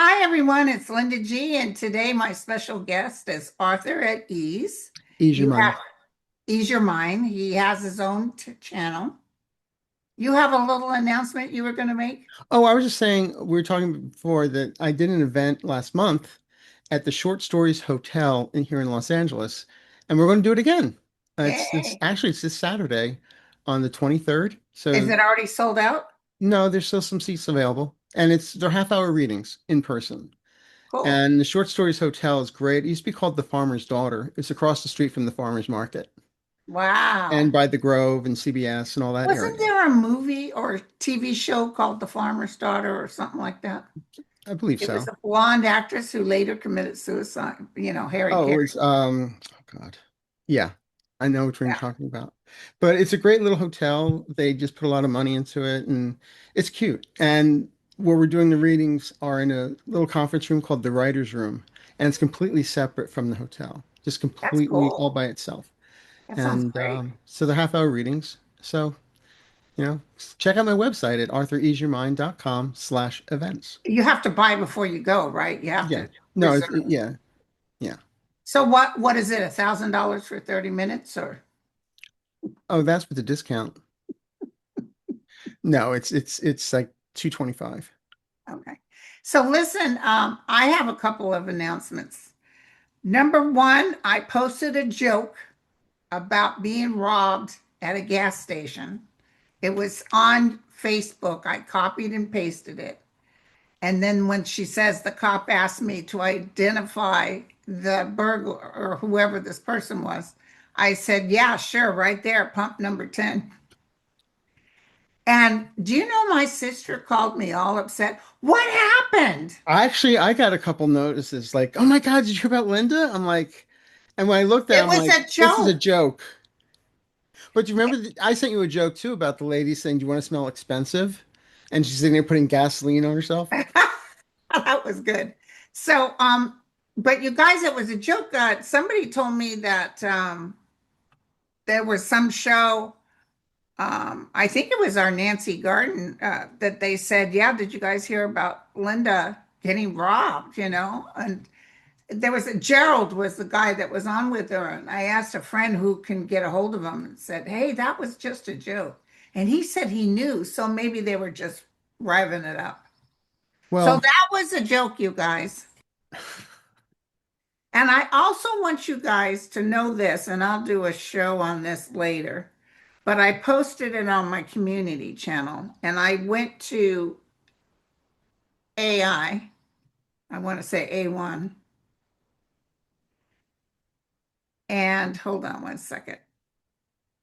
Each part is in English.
Hi, everyone. It's Linda G. And today my special guest is Arthur at Ease. Ease your You have mind. Ease Your Mind. He has his own channel. You have a little announcement you were going to make? Oh, I was just saying, we were talking before that I did an event last month at the Short Stories Hotel here in Los Angeles, and we're going to do it again. Yay. It's this Saturday on the 23rd. Is So it already sold out? no, there's still some seats available, and they're half-hour readings in person. Cool. And the Short Stories Hotel is great. It used to be called the Farmer's Daughter. It's across the street from the Farmer's Market and Wow. by the Grove and CBS and all that Wasn't area. there a movie or TV show called The Farmer's Daughter or something like that? I believe It was so. a blonde actress who later committed suicide. Harry Oh, it Carey. was oh God. Yeah. I know what you're Yeah, talking about. But it's a great little hotel. They just put a lot of money into it and it's cute. And where we're doing the readings are in a little conference room called the writer's room. And it's completely separate from the hotel, just that's completely all cool. by itself. That sounds And great. so they're half-hour readings. So, you know, check out my website at arthureaseyourmind.com/events. You have to buy before you go, right? You have Yeah. to No, reserve. yeah, yeah. So what is it? $1,000 for 30 minutes or Oh, that's with the discount. No, it's like 225. okay. So listen, I have a couple of announcements. Number one, I posted a joke about being robbed at a gas station. It was on Facebook. I copied and pasted it. And then when she says the cop asked me to identify the burglar or whoever this person was, I said, yeah, sure, right there, pump number 10. And do you know my sister called me all upset? What happened? I got a couple notices like, "Oh my God, did you hear about Linda?" I'm like, and when I looked at it, It I'm was like, a "This is a joke. joke." But you remember I sent you a joke too about the lady saying, "Do you want to smell expensive?" And she's sitting there putting gasoline on herself. That was good. So, but you guys, it was a joke. Somebody told me that there was some show. I think it was our Nancy Garden that they said, "Yeah, did you guys hear about Linda getting robbed?" And there was Gerald was the guy that was on with her, and I asked a friend who can get a hold of him and said, "Hey, that was just a joke," and he said he knew, so maybe they were just revving it up. So Well, that was a joke, you guys. And I also want you guys to know this, and I'll do a show on this later, but I posted it on my community channel and I went to I want to say A1, and hold on one second.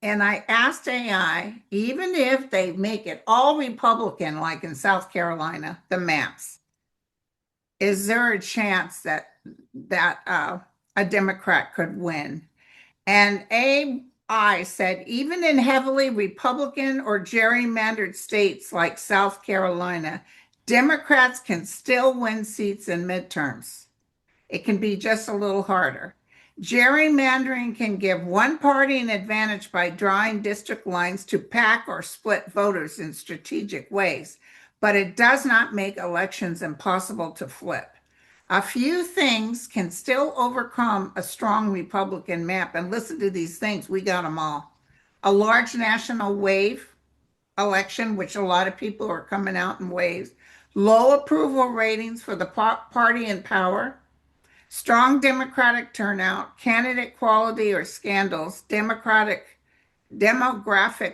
And I asked AI, even if they make it all Republican, like in South Carolina, the maps, is there a chance that a Democrat could win? And AI said, even in heavily Republican or gerrymandered states like South Carolina, Democrats can still win seats in midterms. It can be just a little harder. Gerrymandering can give one party an advantage by drawing district lines to pack or split voters in strategic ways, but it does not make elections impossible to flip. A few things can still overcome a strong Republican map. And listen to these things, we got them all. A large national wave election, which a lot of people are coming out in waves, low approval ratings for the party in power, strong Democratic turnout, candidate quality or scandals, demographic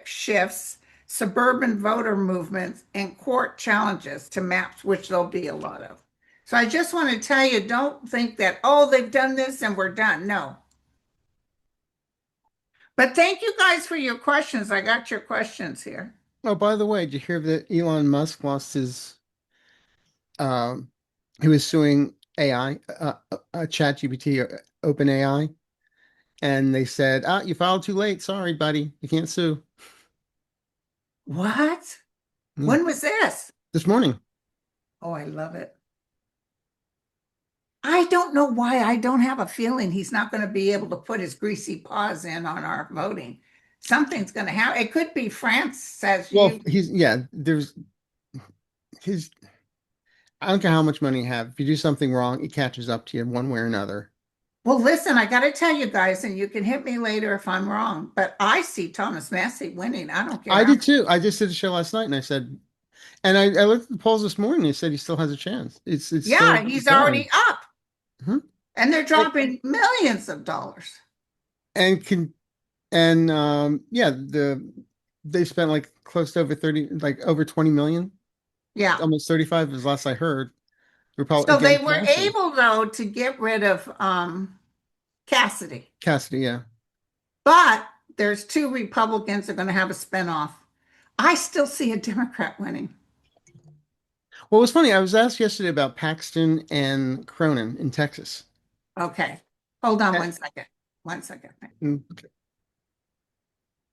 shifts, suburban voter movements, and court challenges to maps, which there'll be a lot of. So I just want to tell you, don't think that, oh, they've done this and we're done. No. But thank you guys for your questions. I got your questions here. oh, by the way, did you hear that Elon Musk lost his um he was suing AI, ChatGPT, OpenAI, and they said, "Ah, you filed too late. Sorry, buddy. You can't sue." What? Yeah. When was this? This morning. Oh, I love it. I don't know why I don't have a feeling he's not going to be able to put his greasy paws in on our voting. Something's going to happen. It could be France says Well, you. he's yeah, there's his I don't care how much money you have. If you do something wrong, it catches up to you one way or another. Well, listen, I got to tell you guys, and you can hit me later if I'm wrong, but I see Thomas Massey winning. I don't care I how. did too. I just did a show last night and I said, and I looked at the polls this morning. They said he still has a chance. It's Yeah, still he's going. already up, Mhm. and they're And, dropping millions of dollars. and can and yeah, they spent like close to over 30, like over 20 million, Yeah. almost 35 is last I heard. So they Against were Massey. able, though, to get rid of Cassidy, Cassidy, yeah. but there's two Republicans that are going to have a spinoff. I still see a Democrat winning. Well, it was funny. I was asked yesterday about Paxton and Cronin in Texas. Okay. Hold on And- 1 second. 1 second. and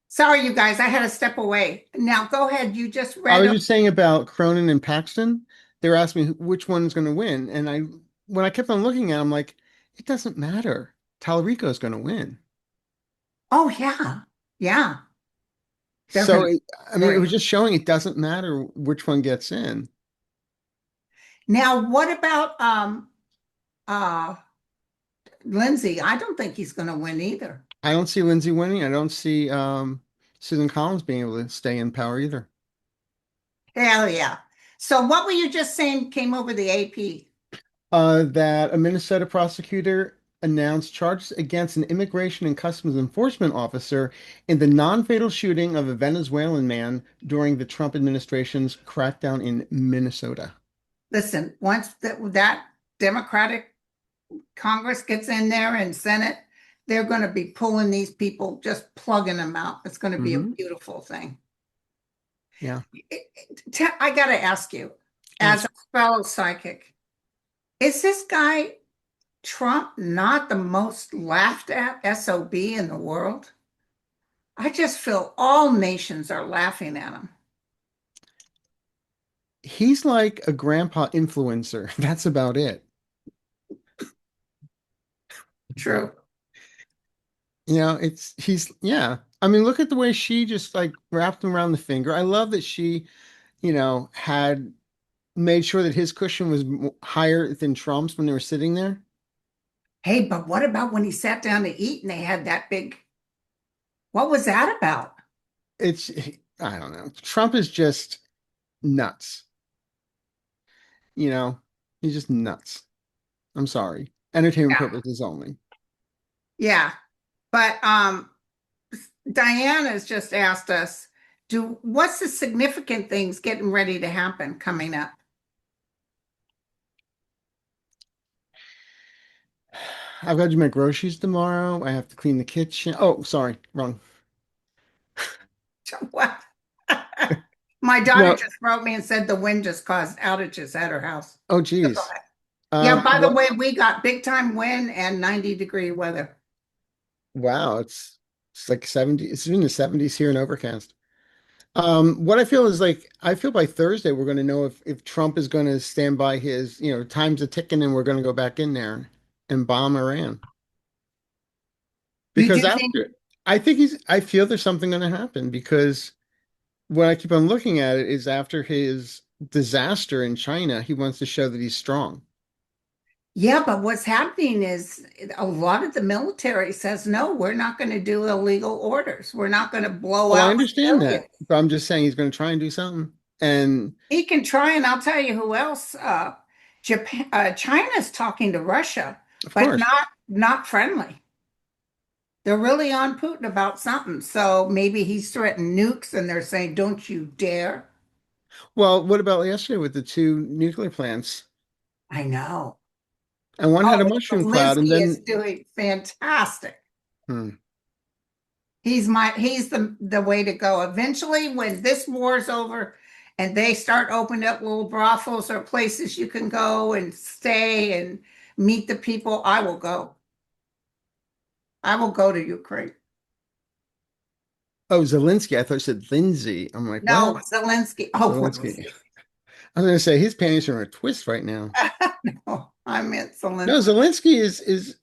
Sorry, you guys, I had to step away. Now go ahead. You just I read was them. just saying about Cronin and Paxton. They were asking me which one's going to win, and when I kept on looking at them, like it doesn't matter. Tallarico is going to win. Oh, yeah. Yeah. They're going So to I mean, it was great. just showing it doesn't matter which one gets in. Now, what about uh Lindsay? I don't think he's going to win either. I don't see Lindsay winning. I don't see Susan Collins being able to stay in power either. Hell yeah. So what were you just saying came over the AP? That a Minnesota prosecutor announced charges against an immigration and customs enforcement officer in the non-fatal shooting of a Venezuelan man during the Trump administration's crackdown in Minnesota. Listen, once that Democratic Congress gets in there and Senate, they're going to be pulling these people, just plugging them out. It's going to be a Hmm. beautiful thing. Yeah. I got to ask you, as a Ask. fellow psychic, is this guy Trump not the most laughed at SOB in the world? I just feel all nations are laughing at him. He's like a grandpa influencer. That's about it. True. Yeah. I mean, look at the way she just like wrapped him around the finger. I love that she, had made sure that his cushion was higher than Trump's when they were sitting there. Hey, but what about when he sat down to eat and they had that big, what was that about? It's, I don't know. Trump is just nuts. You know, he's just nuts. I'm sorry. Entertainment Yeah. purposes only. Yeah. But Diane has just asked us, what's the significant things getting ready to happen coming up? I've got to do my groceries tomorrow. I have to clean the kitchen. Oh, sorry, wrong. What? My daughter No, just wrote me and said the wind just caused outages at her house. oh, So go geez. ahead. Yeah, by the What? way, we got big time wind and 90-degree weather. Wow, it's like 70. It's in the 70s here in Overcast. What I feel is like I feel by Thursday we're going to know if Trump is going to stand by his, time's a ticking and we're going to go back in there and bomb Iran. You do Because think, I feel there's something going to happen because what I keep on looking at it is after his disaster in China, he wants to show that he's strong. yeah, but what's happening is a lot of the military says, no, we're not going to do illegal orders. We're not going to blow Oh, I out understand civilians. that, but I'm just saying he's going to try and do something. And He can try, and I'll tell you who else. Japan, China's talking to Russia, of but course, not friendly. They're really on Putin about something. So maybe he's threatened nukes, and they're saying, "Don't you dare!" well, what about yesterday with the two nuclear plants? I know. And one had a Oh, mushroom cloud, and Zelensky is then doing fantastic. hmm, He's the way to go. Eventually, when this war's over and they start opening up little brothels or places you can go and stay and meet the people, I will go. I will go to Ukraine. oh, Zelensky. I thought you said Lindsay. I'm like, No, what? Zelensky. Oh, Zelensky. Lindsay. I was going to say his panties are in a twist right now. No, I meant No, Zelensky. Zelensky is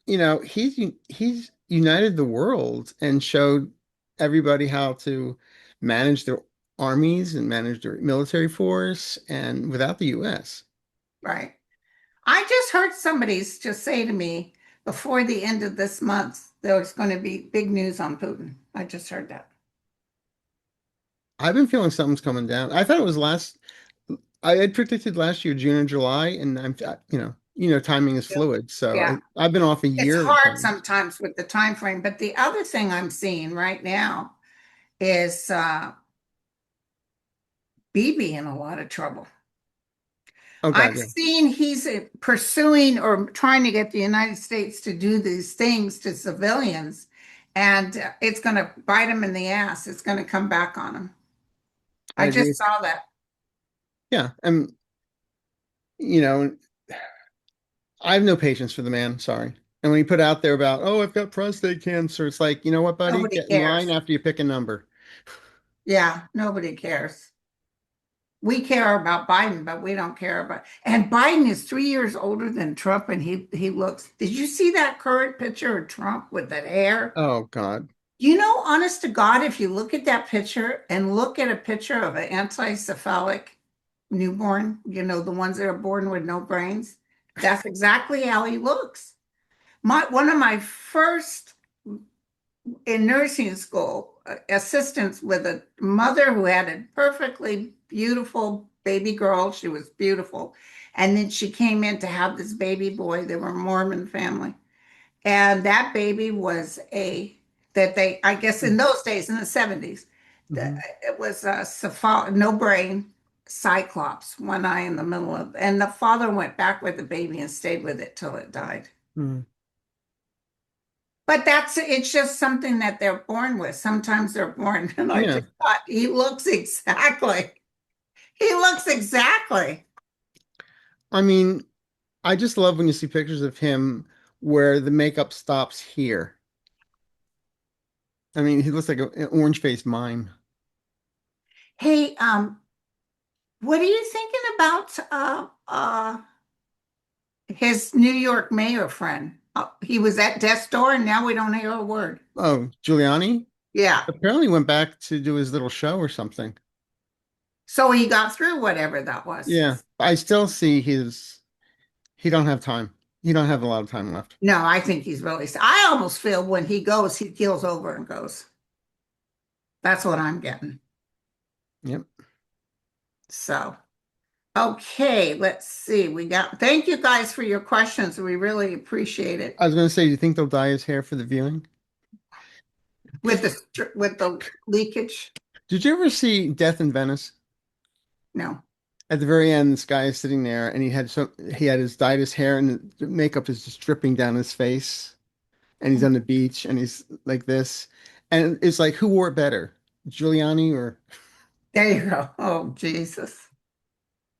he's united the world and showed everybody how to manage their armies and manage their military force and without the US. right. I just heard somebody's just say to me before the end of this month, there's going to be big news on Putin. I just heard that. I've been feeling something's coming down. I thought it was last. I had predicted last year, June and July, and timing is Yeah. fluid. So Yeah. I've been off a It's year at hard times. sometimes with the time frame, but the other thing I'm seeing right now is Bibi in a lot of trouble. Oh I'm God, yeah. seeing he's pursuing or trying to get the United States to do these things to civilians, and it's going to bite him in the ass. It's going to come back on him. I I agree. just saw that. Yeah, and you know, I have no patience for the man. Sorry. And when he put out there about, oh, I've got prostate cancer, it's like, you know what, buddy? Nobody Get in line cares. after you pick a number. Yeah, nobody cares. We care about Biden, but we don't care about. And Biden is 3 years older than Trump, and he looks. Did you see that current picture of Trump with that hair? Oh God. You know, honest to God, if you look at that picture and look at a picture of an anticephalic newborn, the ones that are born with no brains, that's exactly how he looks. One of my first in nursing school assistants with a mother who had a perfectly beautiful baby girl. She was beautiful. And then she came in to have this baby boy. They were a Mormon family. And that baby was I guess in those days, in the 70s, Mm-hmm. it was a no brain cyclops, one eye in the middle of, and the father went back with the baby and stayed with it till it died. Mm. But it's just something that they're born with. Sometimes they're born, and I Yeah. just thought he looks exactly. I mean, I just love when you see pictures of him where the makeup stops here. I mean, he looks like an orange-faced mime. Hey, what are you thinking about his New York mayor friend? He was at death's door, and now we don't hear a word. Oh, Giuliani Yeah. apparently went back to do his little show or something. So he got through whatever that was. Yeah. I still see he don't have time. He don't have a lot of time left. No, I think he's really. I almost feel when he goes, he keels over and goes. That's what I'm getting. Yep. So. Okay, let's see. Thank you guys for your questions. We really appreciate it. I was going to say, do you think they'll dye his hair for the viewing? With the leakage. Did you ever see Death in Venice? No. At the very end, this guy is sitting there and he had his dyed his hair and the makeup is just dripping down his face and he's on the beach and he's like this. And it's like, who wore it better? Giuliani or There you go. Oh, Jesus.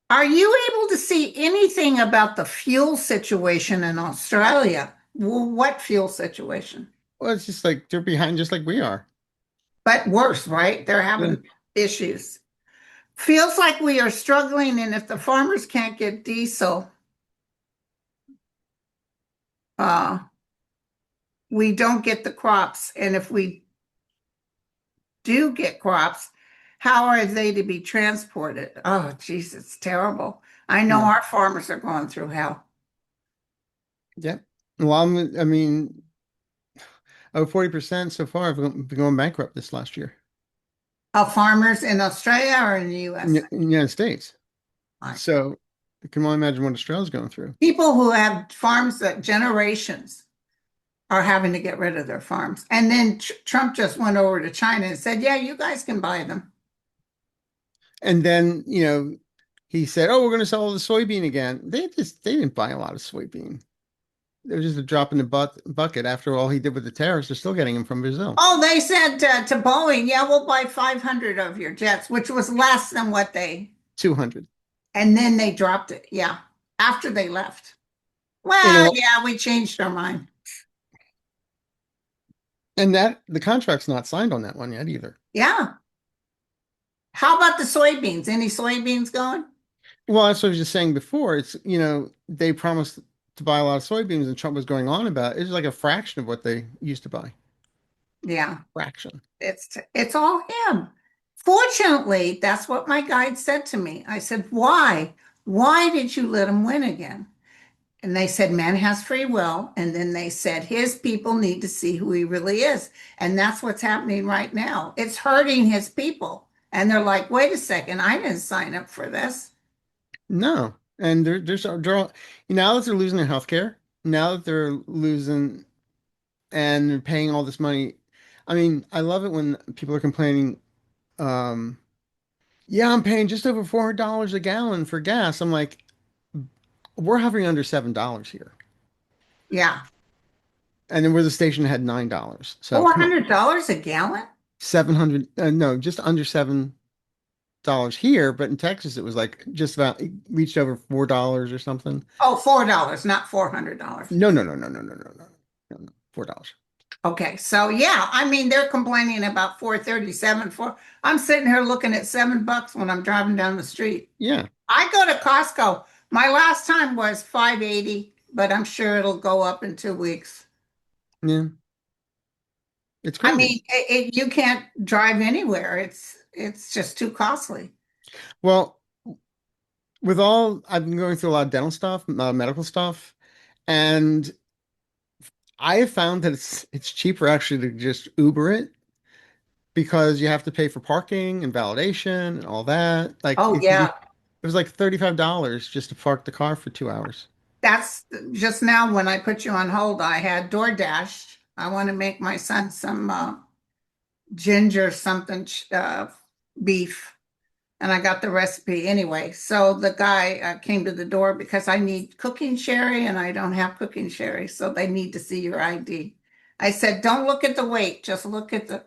Are you able to see anything about the fuel situation in Australia? What fuel situation? well, it's just like they're behind just like we are. But worse, right? They're Yeah. having issues. Feels like we are struggling, and if the farmers can't get diesel, uh, we don't get the crops. And if we do get crops, how are they to be transported? Oh, geez, it's terrible. I know Yeah. our farmers are going through hell. Yeah. Well, I mean, over 40% so far have been going bankrupt this last year Farmers in Australia or in the US? in the United States. Like, So you can only imagine what Australia's going through. people who have farms that generations are having to get rid of their farms. And then Trump just went over to China and said, yeah, you guys can buy them. And then, he said, "Oh, we're going to sell the soybean again." They didn't buy a lot of soybean. It was just a drop in the bucket. After all he did with the tariffs, they're still getting them from Brazil. Oh, they said to Boeing, yeah, we'll buy 500 of your jets, which was less than what 200. and then they dropped it. Yeah. After they left. You Well, know, yeah, we changed our mind. and that the contract's not signed on that one yet either. Yeah. How about the soybeans? Any soybeans going? Well, that's what I was just saying before. It's, they promised to buy a lot of soybeans and Trump was going on about it. It's like a fraction of what they used to buy. Yeah. Fraction. It's all him. Fortunately, that's what my guide said to me. I said, "Why?" Why did you let him win again? And they said, man has free will. And then they said, his people need to see who he really is. And that's what's happening right now. It's hurting his people. And they're like, wait a second, I didn't sign up for this. No. And they're all, now that they're losing their health care, now that they're losing and they're paying all this money. I mean, I love it when people are complaining, um, yeah, I'm paying just over $400 a gallon for gas. I'm like, we're hovering under $7 here. Yeah. And then where the station had $9. So come on. $400 a gallon? 700, no, just under $7 here, but in Texas it was like just about it reached over $4 or something. Oh, $4, not $400. No, no, no, no, no, no, no, no, no, no, $4. Okay, so yeah, I mean they're complaining about 437 for I'm sitting here looking at $7 when I'm driving down the street. Yeah, I go to Costco. My last time was 580, but I'm sure it'll go up in 2 weeks. yeah, it's I crazy. mean, you can't drive anywhere. It's just too costly. Well, with all I've been going through a lot of dental stuff, medical stuff, and I have found that it's cheaper actually to just Uber it because you have to pay for parking and validation and all that. Like Oh it yeah, was like $35 just to park the car for 2 hours. that's just now when I put you on hold, I had DoorDash. I want to make my son some ginger something beef. And I got the recipe anyway. So the guy came to the door because I need cooking sherry and I don't have cooking sherry. So they need to see your ID. I said, don't look at the weight, just look at the.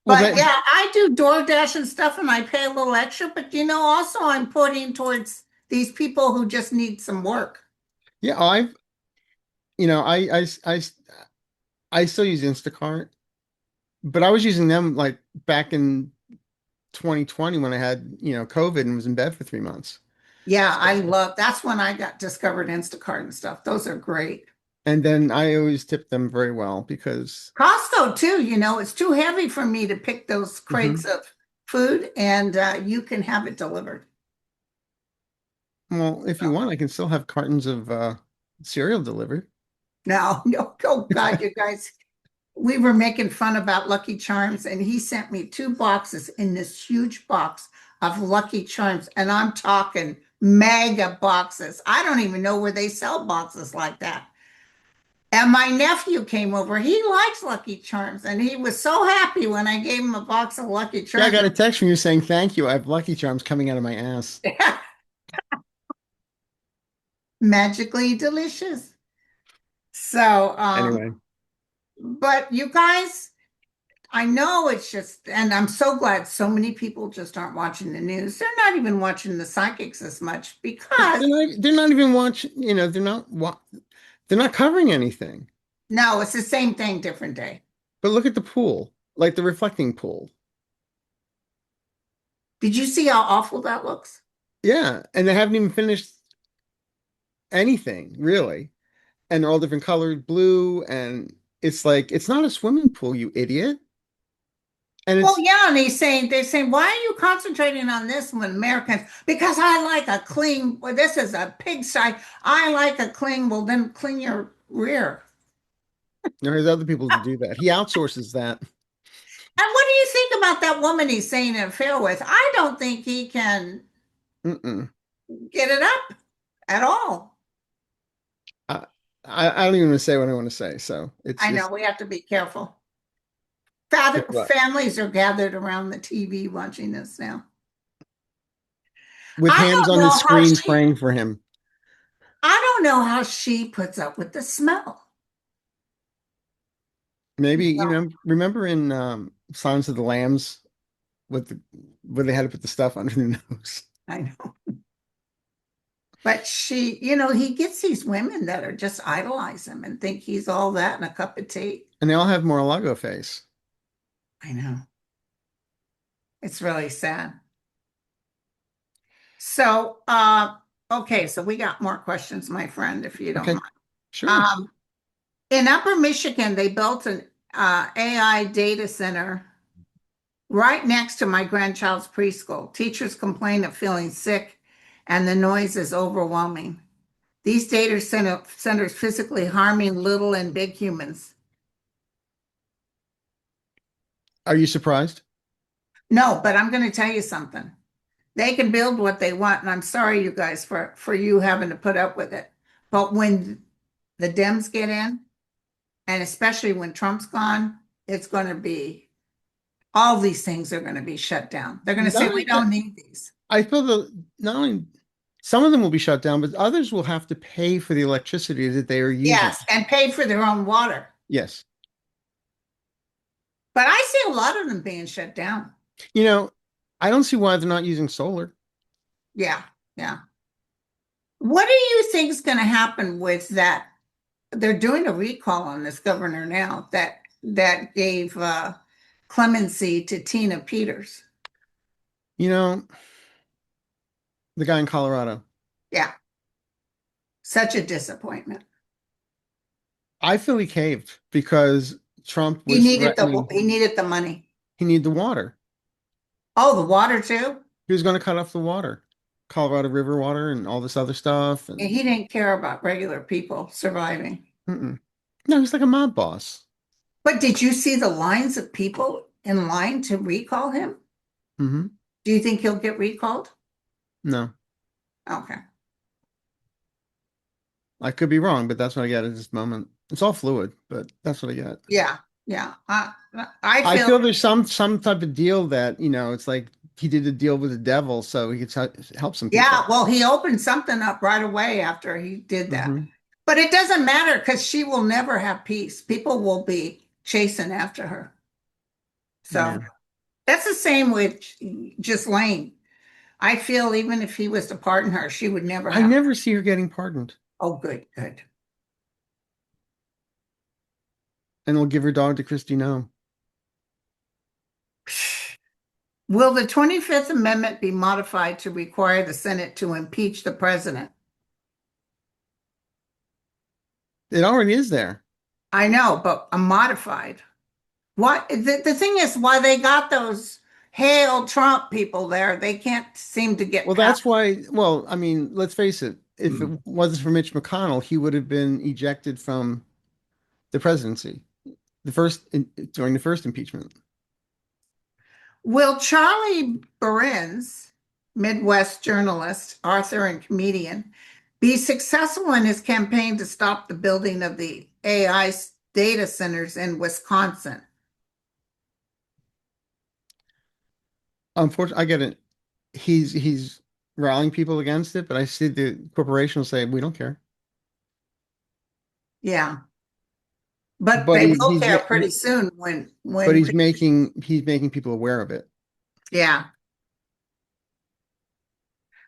Well, But that yeah, I do DoorDash and stuff and I pay a little extra. But also I'm putting towards these people who just need some work. yeah, I've you know I still use Instacart, but I was using them like back in 2020 when I had COVID and was in bed for 3 months. Yeah, So, I love that's when I got discovered Instacart and stuff. Those are great. and then I always tip them very well because Costco too, it's too heavy for me to pick those crates Mhm. of food and you can have it delivered. Well, if you want, I can still have cartons of cereal delivered. No, no, oh God, you guys, we were making fun about Lucky Charms and he sent me 2 boxes in this huge box of Lucky Charms and I'm talking mega boxes. I don't even know where they sell boxes like that. And my nephew came over. He likes Lucky Charms and he was so happy when I gave him a box of Lucky Yeah, I Charms. got a text from you saying thank you. I have Lucky Charms coming out of my ass. Magically delicious. So, Anyway, but you guys, I know it's just, and I'm so glad so many people just aren't watching the news. They're not even watching the psychics as much because, they're not even watching, they're not covering anything. no, it's the same thing, different day. But look at the pool, like the reflecting pool. Did you see how awful that looks? Yeah, and they haven't even finished anything, really. And they're all different colored, blue, and it's like it's not a swimming pool, you idiot. And Well, it's yeah, and they're saying, why are you concentrating on this when Americans? Because I like a clean, well, this is a pigsty. I like a clean, well, then clean your rear. there's other people to do that. He outsources that. And what do you think about that woman he's saying an affair with? I don't think he can Mm-mm. get it up at all. I, I don't even want to say what I want to say. So it's I know just we have to be careful. it's what Families are gathered around the TV watching this now. with I hands don't on the know how screen praying for him. I don't know how she puts up with the smell. Maybe, No, remember in Silence of the Lambs with where they had to put the stuff under the nose. I know. But he gets these women that are just idolize him and think he's all that in a cup of tea. And they all have Mar-a-Lago face. I know. It's really sad. So, okay, so we got more questions, my friend, if you don't Okay, mind. sure. Um, in Upper Michigan, they built an AI data center Right next to my grandchild's preschool. Teachers complain of feeling sick and the noise is overwhelming. These centers physically harming little and big humans. Are you surprised? No, but I'm going to tell you something. They can build what they want, and I'm sorry, you guys, for you having to put up with it. But when the Dems get in, and especially when Trump's gone, it's going to be all these things are going to be shut down. They're going to say, Not we only that, don't need these. I feel that not only some of them will be shut down, but others will have to pay for the electricity that they are using. Yes, and pay for their own water. Yes. But I see a lot of them being shut down. You know, I don't see why they're not using solar. Yeah, yeah. What do you think is going to happen with that? They're doing a recall on this governor now that gave clemency to Tina Peters. You know, the guy in Colorado. Yeah, such a disappointment. I feel he caved because Trump was threatening He needed the money. he needed the water. Oh, the water too. He was going to cut off the water, Colorado River water and all this other stuff. And And he didn't care about regular people surviving. mm-mm. No, he's like a mob boss. But did you see the lines of people in line to recall him? Hmm. Do you think he'll get recalled? No, Okay. I could be wrong, but that's what I get at this moment. It's all fluid, but that's what I get. Yeah, yeah. I I feel feel there's some type of deal that, it's like he did a deal with the devil so he could help some yeah, people. well, he opened something up right away after he did that. Hmm. But it doesn't matter because she will never have peace. People will be chasing after her. So Yeah. that's the same with Ghislaine. I feel even if he was to pardon her, she would never I have. never see her getting pardoned. Oh, good, good. And they'll give her dog to Christy No. Will the 25th Amendment be modified to require the Senate to impeach the president? It already is there. I know, but a modified. What the thing is, why they got those hail Trump people there, they can't seem to get Well, past. that's why, well, I mean, let's face it. If it wasn't for Mitch McConnell, he would have been ejected from the presidency during the first impeachment. Will Charlie Berens, Midwest journalist, author, and comedian, be successful in his campaign to stop the building of the AI data centers in Wisconsin? Unfortunately, I get it. He's rallying people against it, but I see the corporations say we don't care. Yeah, but But they he, will he's care ma- pretty soon when but when he's making people aware of it. yeah.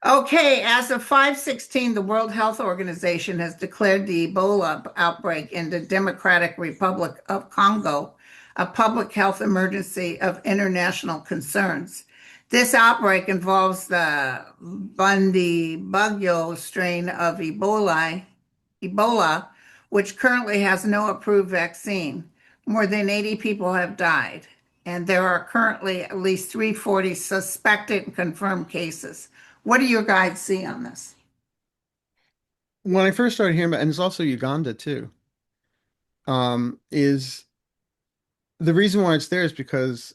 Okay, as of 5/16, the World Health Organization has declared the Ebola outbreak in the Democratic Republic of Congo a public health emergency of international concerns. This outbreak involves the Bundibugyo strain of Ebola, which currently has no approved vaccine. More than 80 people have died, and there are currently at least 340 suspected and confirmed cases. What do your guides see on this? When I first started hearing about, and it's also Uganda too, is the reason why it's there is because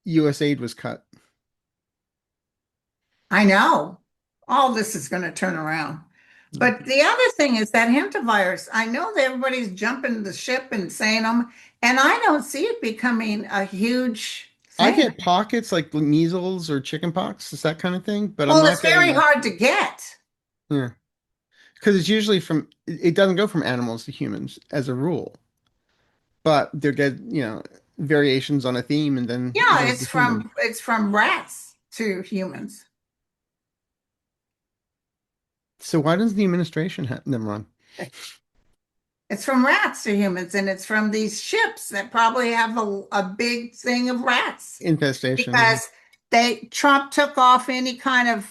U.S. aid was cut. I know all this is going to turn around. But the other thing is that hantavirus, I know that everybody's jumping the ship and saying them, and I don't see it becoming a huge I thing. get pockets like measles or chicken pox, it's that kind of thing, but I'm Well, not it's very getting, hard to get. yeah, because it's usually it doesn't go from animals to humans as a rule, but there get, variations on a theme and then it Yeah, goes to human. it's from rats to humans. So why doesn't the administration have them run It's from rats to humans, and it's from these ships that probably have a big thing of rats infestation because they Trump took off any kind of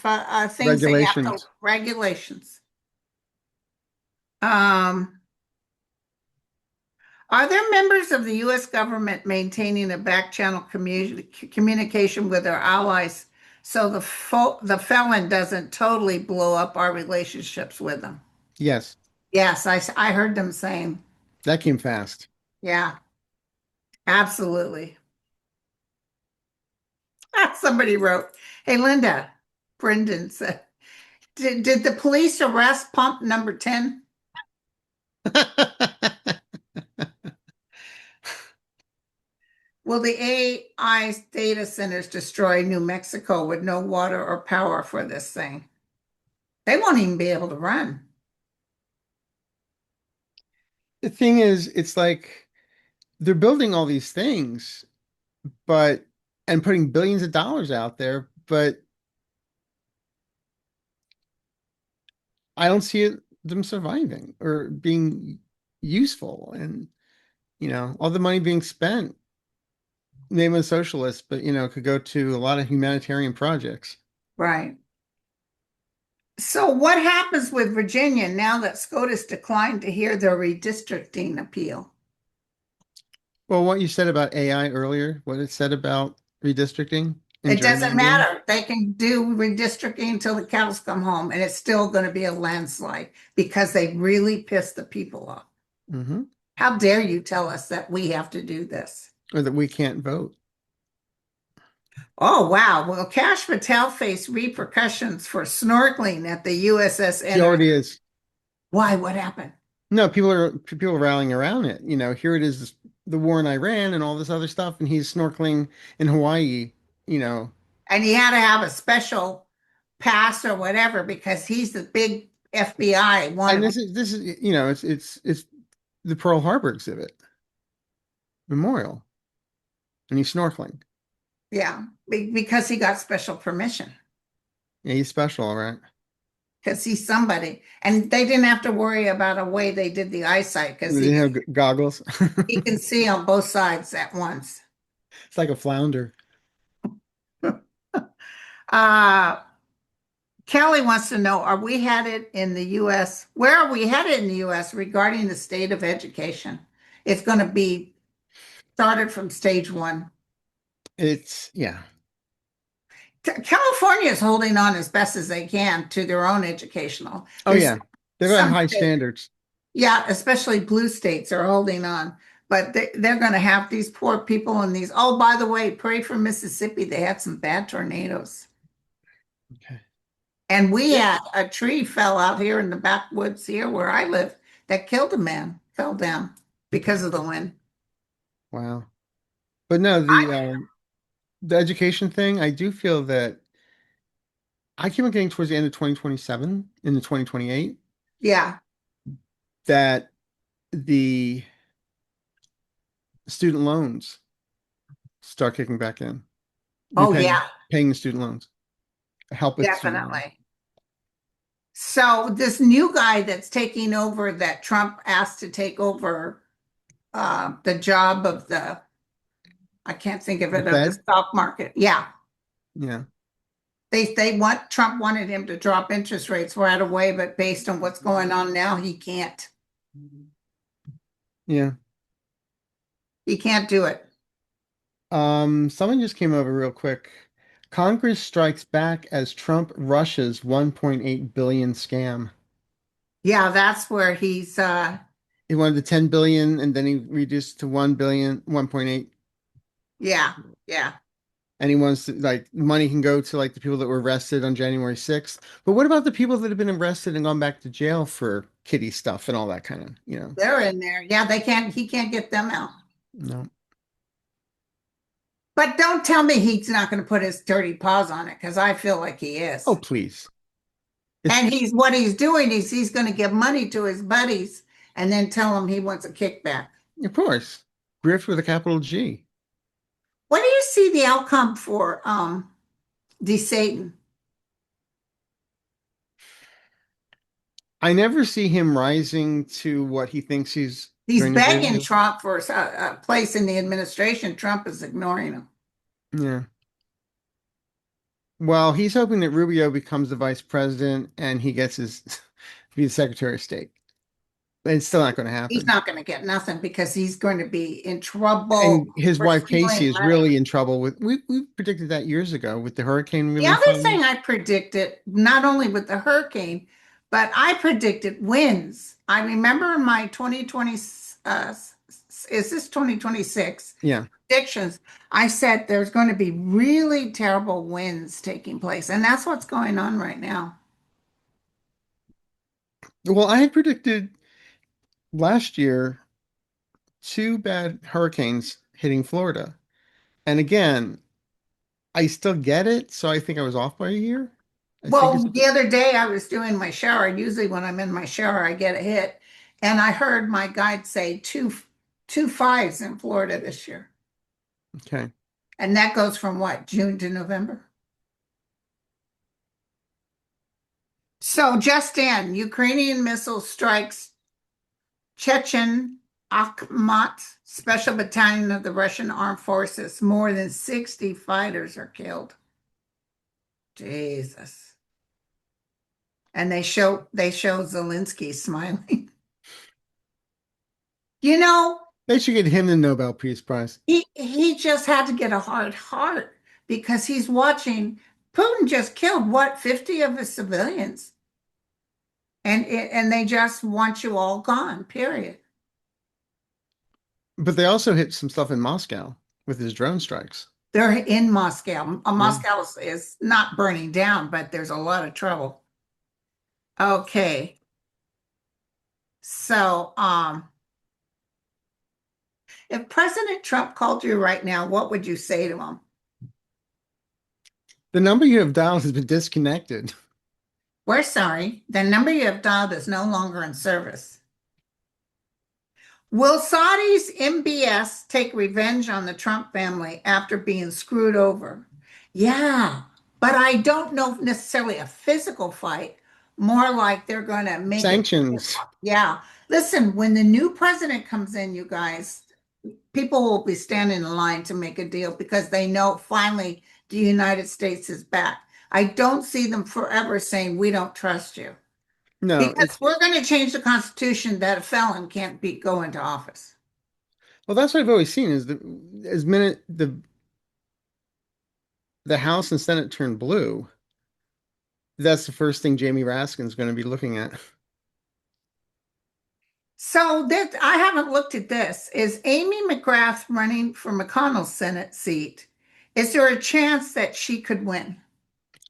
things they have to regulations? regulations. Um, Are there members of the U.S. government maintaining a back channel communication with their allies so the felon doesn't totally blow up our relationships with them? Yes, Yes, I heard them saying, that came fast. yeah, absolutely. Somebody wrote, "Hey, Linda," Brendan said, did the police arrest pump number 10? Will the AI data centers destroy New Mexico with no water or power for this thing? They won't even be able to run. The thing is, it's like they're building all these things, but and putting billions of dollars out there, but I don't see them surviving or being useful. And, all the money being spent, name a socialist, but, could go to a lot of humanitarian projects. Right. So what happens with Virginia now that SCOTUS declined to hear their redistricting appeal? Well, what you said about AI earlier, what it said about redistricting in It doesn't gerrymandering. matter. They can do redistricting until the cows come home, and it's still going to be a landslide because they really pissed the people off. Hmm. How dare you tell us that we have to do this? Or that we can't vote. Oh, wow. Well, Cash Patel faced repercussions for snorkeling at the USS He Enter. already is. Why? What happened? No, people are rallying around it. Here it is, the war in Iran and all this other stuff, and he's snorkeling in Hawaii. You know, And he had to have a special pass or whatever because he's the big FBI and wanted. this is it's the Pearl Harbor exhibit memorial, and he's snorkeling. Yeah, because he got special permission Yeah, he's special, all right. because he's somebody. And they didn't have to worry about a way they did the eyesight because They didn't have goggles. he can see on both sides at once. It's like a flounder. Uh, Kelly wants to know, are we headed in the US? Where are we headed in the US regarding the state of education? It's going to be started from stage one. Yeah. California is holding on as best as they can to their own educational. Oh There's yeah. They're gonna have some high states, standards. yeah, especially blue states are holding on, but they're going to have these poor people and these. Oh, by the way, pray for Mississippi. They had some bad tornadoes. Okay. And we Yeah. had a tree fell out here in the backwoods here where I live that killed a man, fell down because of the wind. Wow. But no, the education thing, I do feel that I keep on getting towards the end of 2027 into 2028 Yeah. that the student loans start kicking back in. Be Oh, paying yeah, paying the student loans, help with student loans. definitely. So this new guy that's taking over that Trump asked to take over the job of the, I can't think of The it, of the Fed? stock market. Yeah. Yeah. Trump wanted him to drop interest rates right away, but based on what's going on now, he can't. Yeah. He can't do it. Someone just came over real quick. Congress strikes back as Trump rushes 1.8 billion scam. Yeah, that's where He wanted the 10 billion and then he reduced to 1 billion, 1.8. yeah, yeah. And he wants to, like, money can go to like the people that were arrested on January 6th. But what about the people that have been arrested and gone back to jail for kitty stuff and all that kind of. They're in there. Yeah, he can't get them out. No. But don't tell me he's not going to put his dirty paws on it because I feel like he Oh, is. please. It's, And what he's doing is he's going to give money to his buddies and then tell them he wants a kickback. of course, grift with a capital G. What do you see the outcome for D Satan? I never see him rising to what he thinks he's He's going to begging be. Trump for a place in the administration. Trump is ignoring him. Yeah. Well, he's hoping that Rubio becomes the vice president and he gets his be the Secretary of State. It's still not going to He's happen. not going to get nothing because he's going to be in trouble And his for wife stealing Casey is money. really in trouble with we predicted that years ago with the hurricane The relief other fund. thing I predicted, not only with the hurricane, but I predicted winds. I remember in my 2020, is this 2026 Yeah. predictions? I said there's going to be really terrible winds taking place, and that's what's going on right now. Well, I had predicted last year two bad hurricanes hitting Florida. And again, I still get it, so I think I was off by a year. I think it's Well, the other day I was doing my shower. Usually when I'm in my shower, I get a hit, and I heard my guide say two fives in Florida this year, okay. and that goes from what, June to November? So just in, Ukrainian missile strikes Chechen Akhmat Special Battalion of the Russian Armed Forces. More than 60 fighters are killed. Jesus. And they show Zelensky smiling. You know, They should get him the Nobel Peace Prize. he just had to get a hard heart because he's watching Putin just killed what, 50 of his civilians. And they just want you all gone, period. But they also hit some stuff in Moscow with his drone strikes. They're in Moscow. Yeah. Moscow is not burning down, but there's a lot of trouble. Okay. So, if President Trump called you right now, what would you say to him? The number you have dialed has been disconnected. We're sorry. The number you have dialed is no longer in service. Will Saudi's MBS take revenge on the Trump family after being screwed over? Yeah, but I don't know if necessarily a physical fight, more like they're going to make it. Sanctions. Yeah. Listen, when the new president comes in, you guys, people will be standing in line to make a deal because they know finally the United States is back. I don't see them forever saying, we don't trust you. No, Because we're going to change the Constitution that a felon can't go into office. well, that's what I've always seen is the as minute the House and Senate turn blue, that's the first thing Jamie Raskin's going to be looking at. So that I haven't looked at this. Is Amy McGrath running for McConnell's Senate seat? Is there a chance that she could win?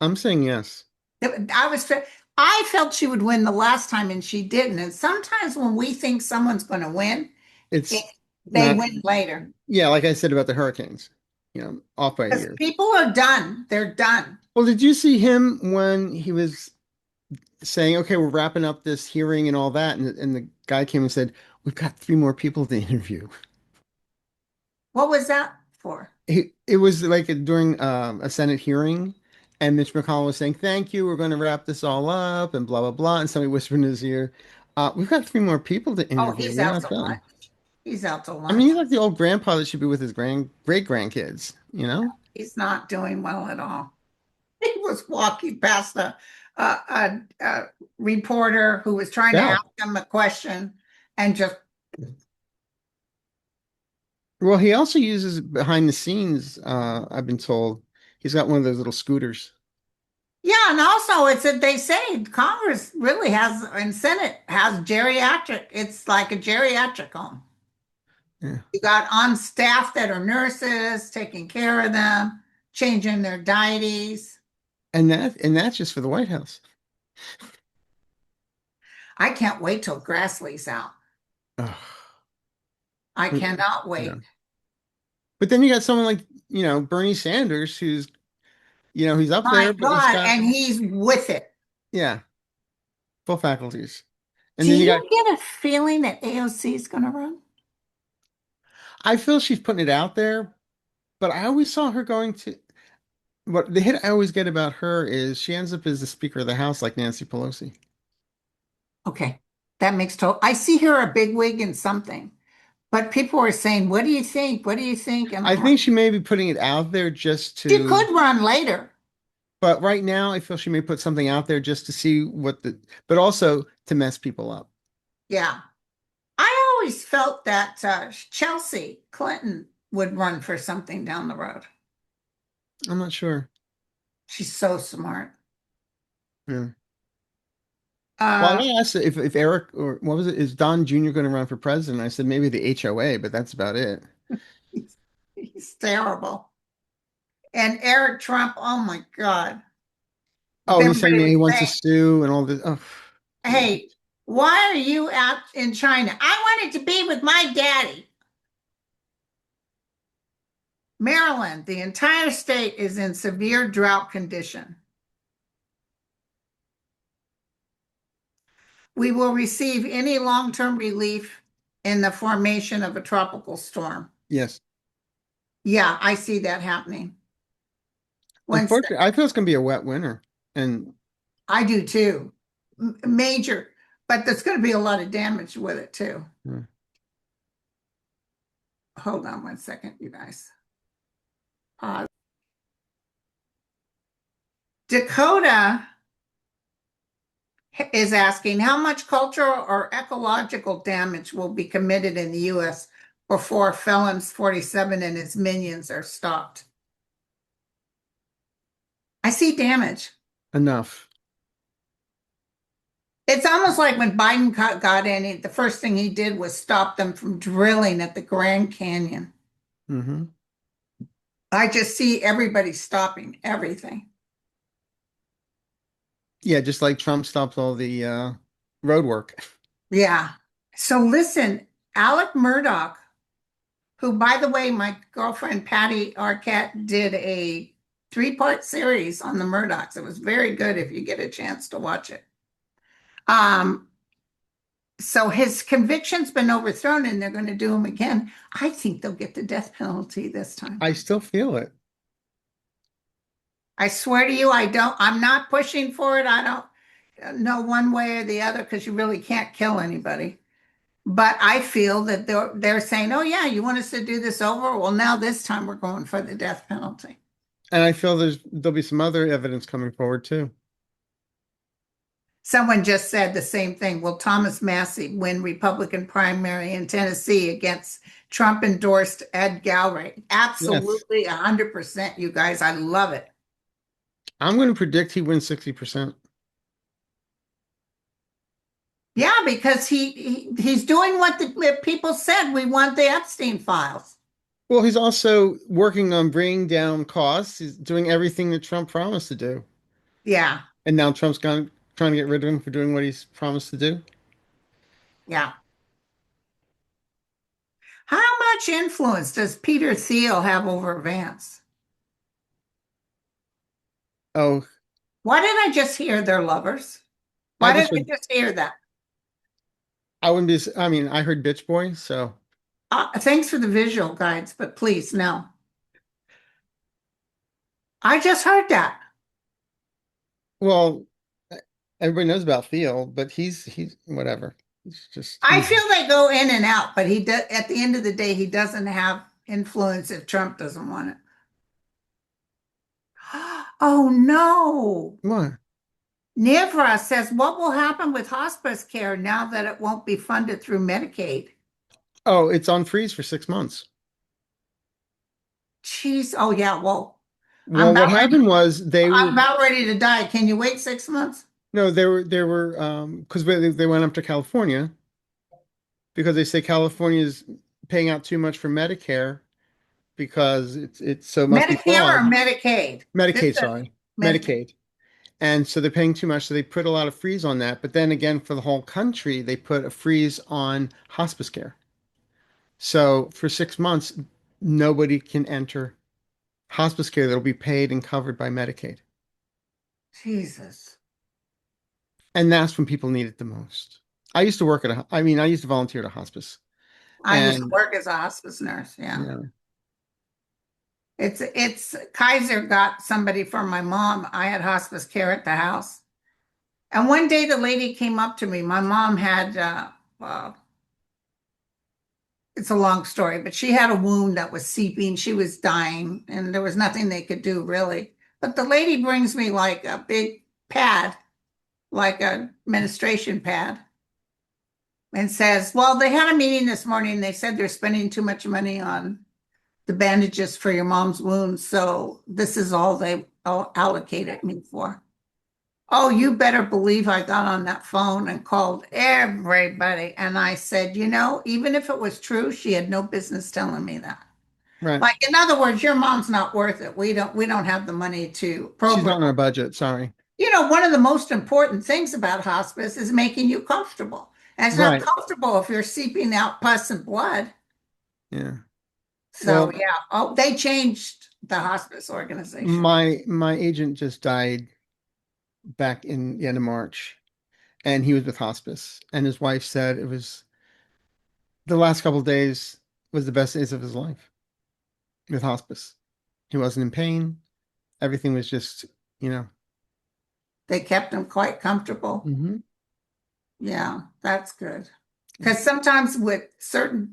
I'm saying yes. I was I felt she would win the last time and she didn't. And sometimes when we think someone's going to win, it, It's they not, win later. yeah, like I said about the hurricanes, off by a Because year. people are done. They're done. Well, did you see him when he was saying, okay, we're wrapping up this hearing and all that? And the guy came and said, we've got three more people to interview. What was that for? It was like during a Senate hearing, and Mitch McConnell was saying, thank you, we're going to wrap this all up, and blah, blah, blah. And somebody whispered in his ear, we've got three more people to Oh, interview. he's We're out not to done. lunch. He's out to I mean, lunch. he's like the old grandpa that should be with his great grandkids, you know? He's not doing well at all. He was walking past a reporter who was trying to Yeah. ask him a question and just, Well, he also uses behind the scenes, I've been told, he's got one of those little scooters. yeah. And also, it's that they say Congress really has, and Senate has geriatric, it's like a geriatric home. Yeah. You got on staff that are nurses taking care of them, changing their dieties. And that's just for the White House. I can't wait till Grassley's out. Ugh. I cannot Yeah. wait. But then you got someone like, Bernie Sanders, who's, he's up My there, but he's God. got, And he's with it. yeah, full faculties. And Do then you got, you get a feeling that AOC is going to run? I feel she's putting it out there, but I always saw her going to, what the hit I always get about her is she ends up as the Speaker of the House like Nancy Pelosi. Okay, that makes total. I see her a big wig in something, but people are saying, "What do you think? What do you think?" And I I'm like, think she may be putting it out there just she to, could run later. but right now I feel she may put something out there just to see but also to mess people up. Yeah. always felt that Chelsea Clinton would run for something down the road. I'm not sure. She's so smart. Yeah. Well, Uh, I asked if Eric or what was it, is Don Jr. going to run for president? I said maybe the HOA, but that's about it. he's terrible. And Eric Trump, oh my God. Oh, he's saying Everybody was he wants to saying, sue and all this. Oh, yeah. hey, why are you out in China? I wanted to be with my daddy. Maryland, the entire state is in severe drought condition. We will receive any long-term relief in the formation of a tropical storm. Yes. Yeah, I see that happening. Wednesday. Unfortunately, I feel it's going to be a wet winter. And I do too. Major, but there's going to be a lot of damage with it too. yeah. Hold on one second, you guys. Pause. Dakota is asking how much cultural or ecological damage will be committed in the U.S. before Felons 47 and his minions are stopped. I see damage. Enough. It's almost like when Biden got in, the first thing he did was stop them from drilling at the Grand Canyon. Hmm. I just see everybody stopping everything. Yeah, just like Trump stopped all the road work. Yeah. So listen, Alec Murdoch, who, by the way, my girlfriend Patty Arquette did a three-part series on the Murdochs. It was very good if you get a chance to watch it. Um, so his conviction's been overthrown and they're going to do him again. I think they'll get the death penalty this time. I still feel it. I swear to you, I'm not pushing for it. I don't know one way or the other because you really can't kill anybody. But I feel that they're saying, oh yeah, you want us to do this over? Well, now this time we're going for the death penalty. And I feel there'll be some other evidence coming forward too. Someone just said the same thing. Will Thomas Massey win Republican primary in Tennessee against Trump endorsed Ed Galbraith? Yes. Absolutely, 100%, you guys. I love it. I'm going to predict he wins 60%. Yeah, because he's doing what the people said. We want the Epstein files. Well, he's also working on bringing down costs. He's doing everything that Trump promised to do. Yeah, And now Trump's gone trying to get rid of him for doing what he's promised to do. yeah. How much influence does Peter Thiel have over Vance? Oh, Why did I just hear they're lovers? I Why did just I heard, just hear that? I wouldn't be, I mean, I heard bitch boy, so, Thanks for the visual guides, but please, no. I just heard that. well, everybody knows about Theo, but he's whatever. He's just, I feel they go in and out, but he does, at the end of the day, he doesn't have influence if Trump doesn't want it. Oh no. what? Nivra says, what will happen with hospice care now that it won't be funded through Medicaid? Oh, it's on freeze for 6 months. Jeez. Oh yeah. Well, I'm Well, what about ready. happened was they I'm were, about ready to die. Can you wait 6 months? no, they were, because they went up to California because they say California is paying out too much for Medicare because so it must be Medicare or fraud. Medicaid? This Medicaid, is sorry, Medicaid. Medicaid. And so they're paying too much, so they put a lot of freeze on that. But then again, for the whole country, they put a freeze on hospice care. So for 6 months, nobody can enter hospice care that'll be paid and covered by Medicaid. Jesus. And that's when people need it the most. I used to work at I mean, I used to volunteer at a hospice. I used to And work as a hospice nurse. Yeah. yeah, It's Kaiser got somebody for my mom. I had hospice care at the house. And one day the lady came up to me. My mom had uh, it's a long story, but she had a wound that was seeping. She was dying, and there was nothing they could do really. But the lady brings me like a big pad, like a menstruation pad. and says, well, they had a meeting this morning. They said they're spending too much money on the bandages for your mom's wounds. So this is all they allocated me for. Oh, you better believe I got on that phone and called everybody. And I said, even if it was true, she had no business telling me that. Right. Like, in other words, your mom's not worth it. We don't have the money to She's program. not on our budget. Sorry. One of the most important things about hospice is making you comfortable. And it's not Right. comfortable if you're seeping out pus and blood. Yeah. So Well, yeah. Oh, they changed the hospice organization. my agent just died back in the end of March, and he was with hospice, and his wife said it was the last couple of days was the best days of his life with hospice. He wasn't in pain. Everything was just, you know. They kept them quite comfortable. Hmm. Yeah, that's good. Because sometimes with certain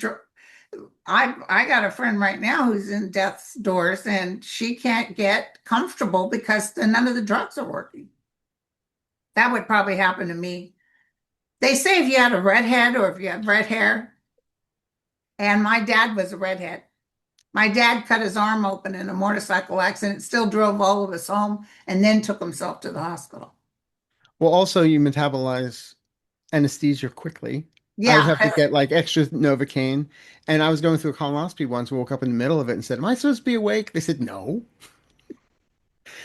I got a friend right now who's in death's doors and she can't get comfortable because none of the drugs are working. That would probably happen to me. They say if you had a redhead or if you have red hair, and my dad was a redhead. My dad cut his arm open in a motorcycle accident, still drove all of us home, and then took himself to the hospital. Well, also you metabolize anesthesia quickly. I would Yeah, have to get like extra Novocaine, and I was going through a colonoscopy once, woke up in the middle of it and said, "Am I supposed to be awake?" They said, "No."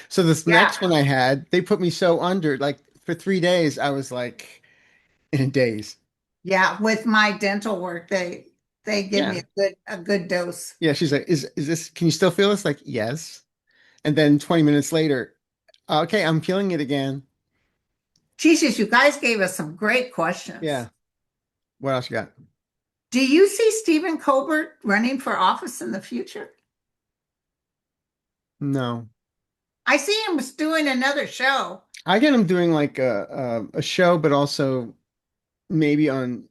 So this yeah, next one I had, they put me so under, like for 3 days, I was like in a daze. yeah. With my dental work, they give me Yeah. a good dose. Yeah. She's like, is this, can you still feel this? Like, yes. And then 20 minutes later, okay, I'm feeling it again. Jesus, you guys gave us some great questions. Yeah. What else you got? Do you see Stephen Colbert running for office in the future? No. I see him doing another show. I get him doing like a show, but also maybe on,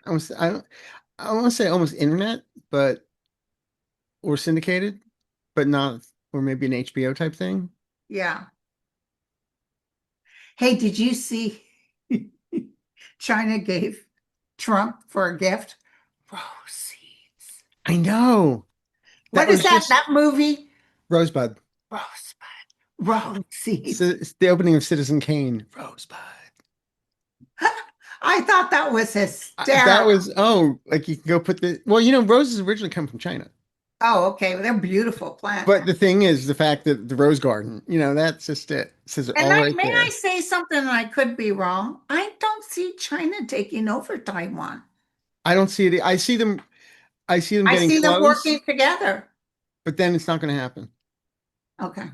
I don't, I want to say almost internet, but, or syndicated, but not, or maybe an HBO type thing. Yeah. Hey, did you see China gave Trump for a gift rose seeds? I know. That What is was that? just That movie? Rosebud. Rosebud. Rose So seeds. it's the opening of Citizen Kane. Rosebud. I thought that was That hysterical. was, oh, like you can go put the, well, roses originally come from China. Oh, okay. Well, they're beautiful plants. But the thing is, the fact that the rose garden, that's just it. It says it And all right may I there. say something, and I could be wrong? I don't see China taking over Taiwan. I don't see it. I see them I getting see them close, working together. but then it's not going to happen. Okay.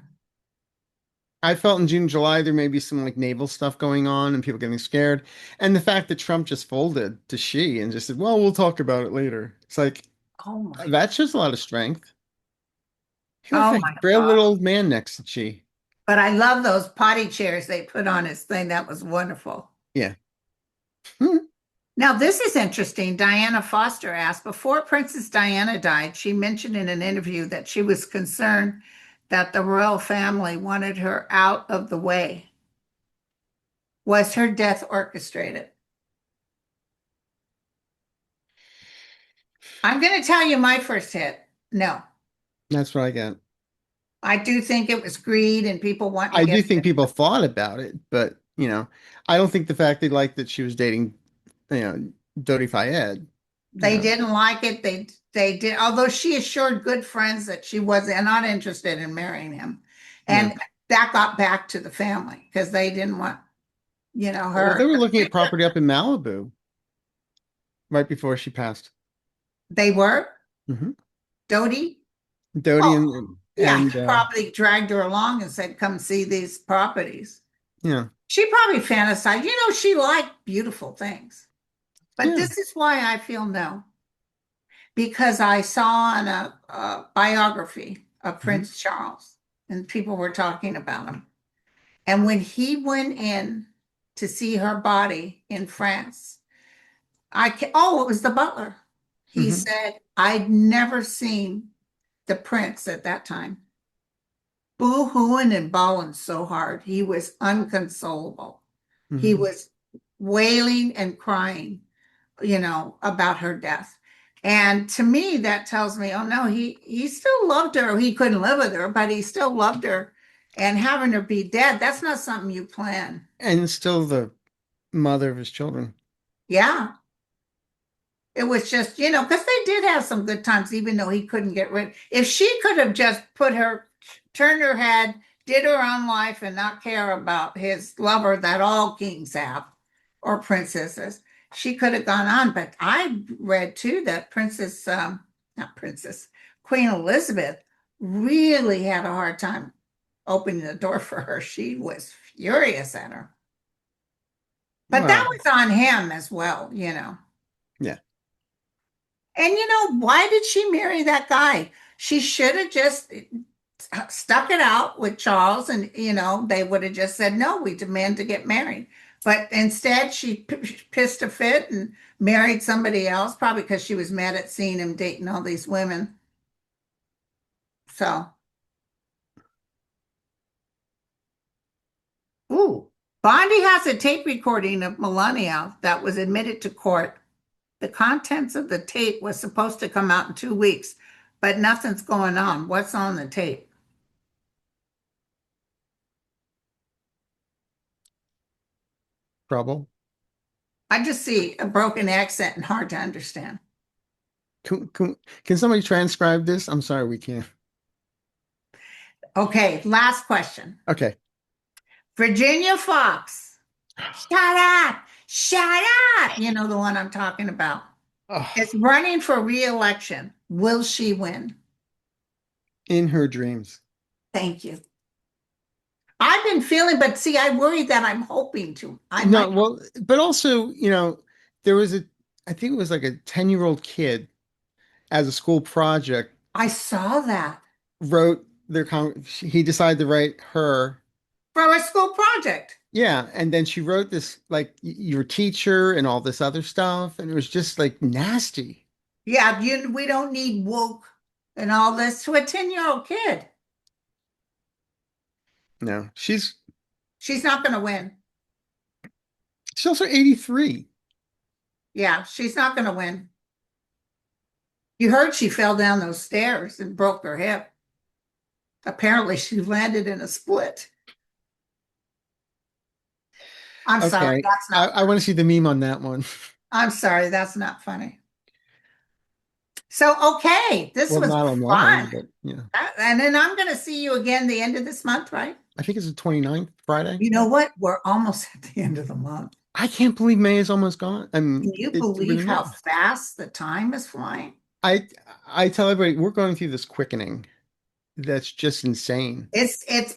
I felt in June, July, there may be some like naval stuff going on and people getting scared. And the fact that Trump just folded to Xi and just said, well, we'll talk about it later. It's like, Oh my, that shows a lot of strength. He looks oh like my a frail God. little old man next to Xi. But I love those potty chairs they put on his thing. That was wonderful. Yeah. Hmm. Now, this is interesting. Diana Foster asked, before Princess Diana died, she mentioned in an interview that she was concerned that the royal family wanted her out of the way. Was her death orchestrated? I'm going to tell you my first hit. No, That's what I get. I do think it was greed and people wanting to I do get think people thought about it, but I don't think the fact they liked that she was dating, you know, Dodi Fayed, you they know. didn't like it. They did, although she assured good friends that she was not interested in marrying him. Yeah. And that got back to the family because they didn't want, Well, they her. were looking at property up in Malibu right before she passed. They were Hmm. Dodie. Dodi Oh, and yeah, he and probably dragged her along and said, "Come see these properties." yeah, She probably fantasized. She liked beautiful things. But yeah. this is why I feel no, because I saw in a biography of Hmm. Prince Charles, and people were talking about him. And when he went in to see her body in France, it was the butler. He Hmm. said, I'd never seen the prince at that time boo-hooing and bawling so hard. He was unconsolable. He Hmm. was wailing and crying, about her death. And to me, that tells me, oh no, he still loved her. He couldn't live with her, but he still loved her. And having her be dead, that's not something you plan. And still the mother of his children. Yeah. It was just, because they did have some good times, even though he couldn't get rid. If she could have just turned her head, did her own life, and not care about his lover that all kings have, or princesses, she could have gone on. But I read too that not Princess, Queen Elizabeth really had a hard time opening the door for her. She was furious at her. But that Well, was on him as well. yeah. And why did she marry that guy? She should have just stuck it out with Charles, and they would have just said, no, we demand to get married. But instead, she pissed a fit and married somebody else, probably because she was mad at seeing him dating all these women. So, ooh, Bondi has a tape recording of Melania that was admitted to court. The contents of the tape was supposed to come out in 2 weeks, but nothing's going on. What's on the tape? Trouble. I just see a broken accent and hard to understand. Can somebody transcribe this? I'm sorry, we can't. Okay, last question. Okay. Virginia Fox. Shut up. Shut up. You know the one I'm talking about. Is Oh, running for re-election. Will she win? in her dreams. Thank you. I've been feeling, but see, I worry that I'm hoping to. I No, might. well, but also, there was I think it was like a 10-year-old kid as a school project I saw that wrote he decided to write her. from a school project. Yeah, and then she wrote this like your teacher and all this other stuff, and it was just like nasty. Yeah, we don't need woke and all this to a 10-year-old kid. No, She's not going to win. she's also 83. Yeah, she's not going to win. You heard she fell down those stairs and broke her hip. Apparently, she landed in a split. I'm sorry, Okay, that's I, not I want to see the meme on that one. I'm sorry, that's not funny. So, okay, this Well, was not online, fun. but yeah. And then I'm going to see you again the end of this month, right? I think it's the 29th, Friday. You know what? We're almost at the end of the month. I can't believe May is almost gone. I Can mean, you it's believe really how not. fast the time is flying? I I tell everybody we're going through this quickening that's just insane.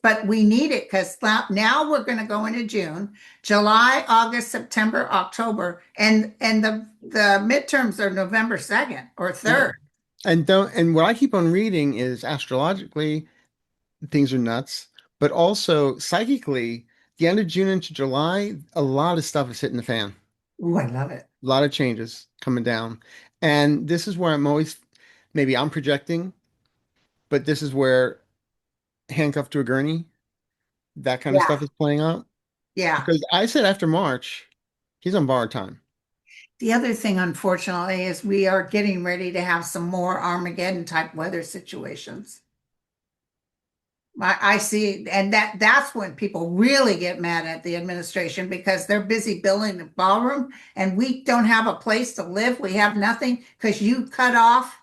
But we need it because now we're going to go into June, July, August, September, October, and the midterms are November 2nd or Yeah. 3rd. And what I keep on reading is astrologically things are nuts, but also psychically, the end of June into July, a lot of stuff is hitting the fan. Ooh, I love it. A lot of changes coming down. And this is where I'm always, maybe I'm projecting, but this is where handcuffed to a gurney, that kind of Yeah, stuff is playing out. yeah. Because I said after March, he's on borrowed time. The other thing, unfortunately, is we are getting ready to have some more Armageddon type weather situations. I see, and that's when people really get mad at the administration because they're busy building the ballroom and we don't have a place to live. We have nothing because you cut off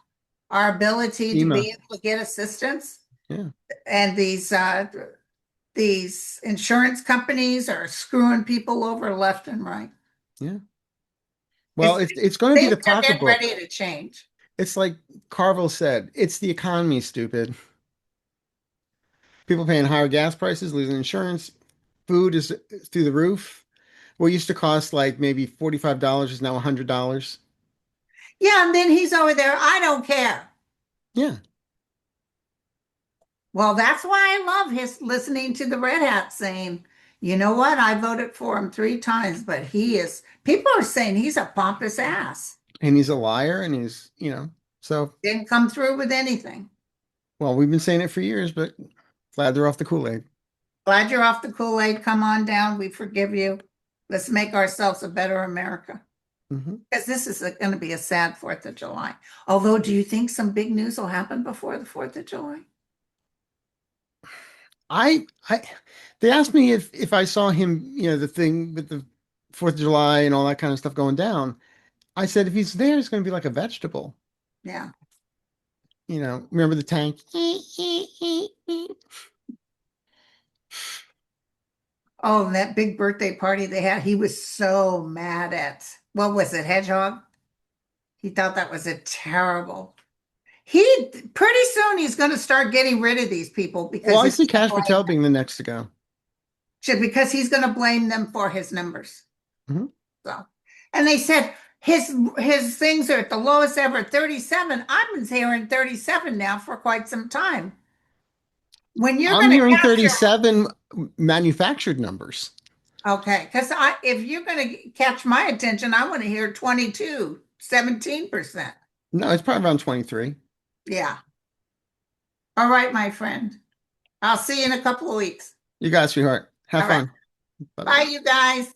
our ability to FEMA. be able to get assistance. Yeah. And these insurance companies are screwing people over left and right. Yeah. Well, It's it's going to be things the are getting pocketbook. ready to change. It's like Carville said, it's the economy, stupid. People paying higher gas prices, losing insurance, food is through the roof. What used to cost like maybe $45 is now $100. Yeah, and then he's over there. I don't care. Yeah. Well, that's why I love his listening to the Red Hat saying, you know what? I voted for him 3 times, but people are saying he's a pompous ass. And he's a liar and so, Didn't come through with anything. well, we've been saying it for years, but glad they're off the Kool-Aid. Glad you're off the Kool-Aid. Come on down. We forgive you. Let's make ourselves a better America. Mhm. Because this is going to be a sad 4th of July. Although, do you think some big news will happen before the 4th of July? I they asked me if I saw him, the thing with the Fourth of July and all that kind of stuff going down. I said if he's there, it's going to be like a vegetable. Yeah. Remember the tank? Oh, and that big birthday party they had, he was so mad at, what was it, Hedgehog? He thought that was a terrible. He pretty soon he's going to start getting rid of these people Well, because I he's see gonna Cash Patel being the next to go. because he's going to blame them for his numbers. Mhm. So, and they said his things are at the lowest ever, 37. I've been hearing 37 now for quite some time. When you're I'm going to hearing capture, 37 manufactured numbers. okay, because if you're going to catch my attention, I want to hear 22, 17%. No, it's probably around 23. Yeah. All right, my friend. I'll see you in a couple of weeks. You guys, sweetheart. Have All right. fun. Bye Bye, bye. you guys.